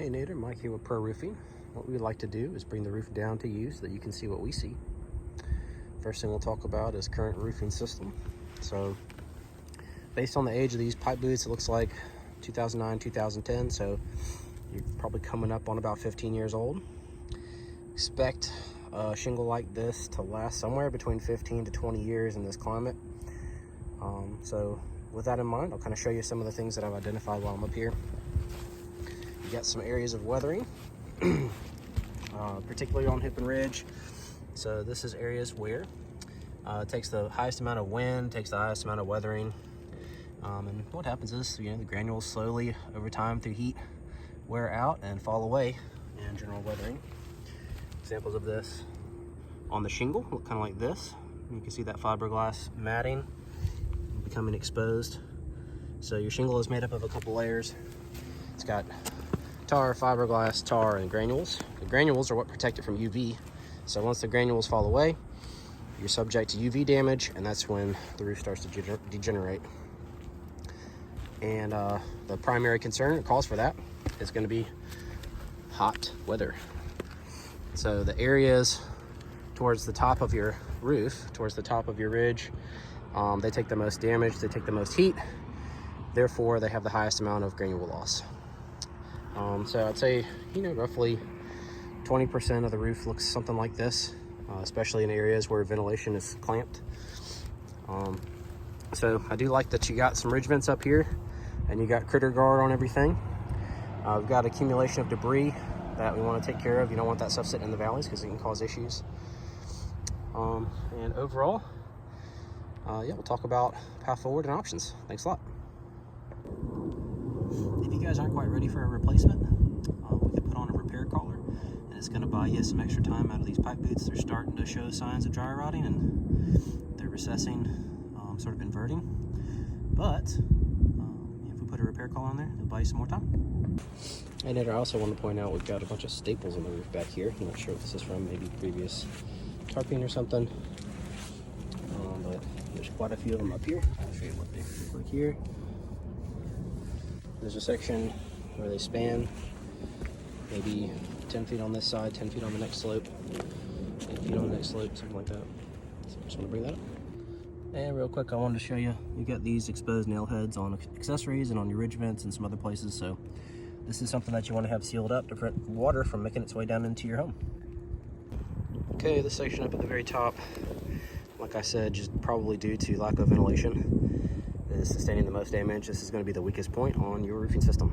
Hey Nader, Mike here with ProRoofing. What we would like to do is bring the roof down to you so that you can see what we see. First thing we'll talk about is current roofing system. So based on the age of these pipe boots, it looks like 2009, 2010, so you're probably coming up on about 15 years old. Expect a shingle like this to last somewhere between 15 to 20 years in this climate. So with that in mind, I'll kind of show you some of the things that I've identified while I'm up here. You got some areas of weathering, particularly on hip and ridge. So this is areas where it takes the highest amount of wind, takes the highest amount of weathering. And what happens is, the granules slowly over time through heat wear out and fall away in general weathering. Examples of this on the shingle look kind of like this. You can see that fiberglass matting becoming exposed. So your shingle is made up of a couple layers. It's got tar, fiberglass, tar, and granules. The granules are what protect it from UV. So once the granules fall away, you're subject to UV damage, and that's when the roof starts to degenerate. And the primary concern, or cause for that, is going to be hot weather. So the areas towards the top of your roof, towards the top of your ridge, they take the most damage, they take the most heat, therefore they have the highest amount of granule loss. So I'd say, roughly 20% of the roof looks something like this, especially in areas where ventilation is clamped. So I do like that you got some ridge vents up here, and you got critter guard on everything. We've got accumulation of debris that we want to take care of. You don't want that stuff sitting in the valleys because it can cause issues. And overall, yeah, we'll talk about path forward and options. Thanks a lot. If you guys aren't quite ready for a replacement, we can put on a repair collar, and it's going to buy you some extra time out of these pipe boots. They're starting to show signs of dry rotting, and they're recessing, sort of inverting. But if we put a repair collar on there, it'll buy you some more time. And I also want to point out we've got a bunch of staples on the roof back here. I'm not sure what this is from, maybe previous tarping or something. But there's quite a few of them up here. I'll show you what they look like here. There's a section where they span, maybe 10 feet on this side, 10 feet on the next slope, 8 feet on the next slope, something like that. So I just want to bring that up. And real quick, I wanted to show you, you got these exposed nail heads on accessories and on your ridge vents and some other places. So this is something that you want to have sealed up to prevent water from making its way down into your home. Okay, this section up at the very top, like I said, just probably due to lack of ventilation, is sustaining the most damage. This is going to be the weakest point on your roofing system.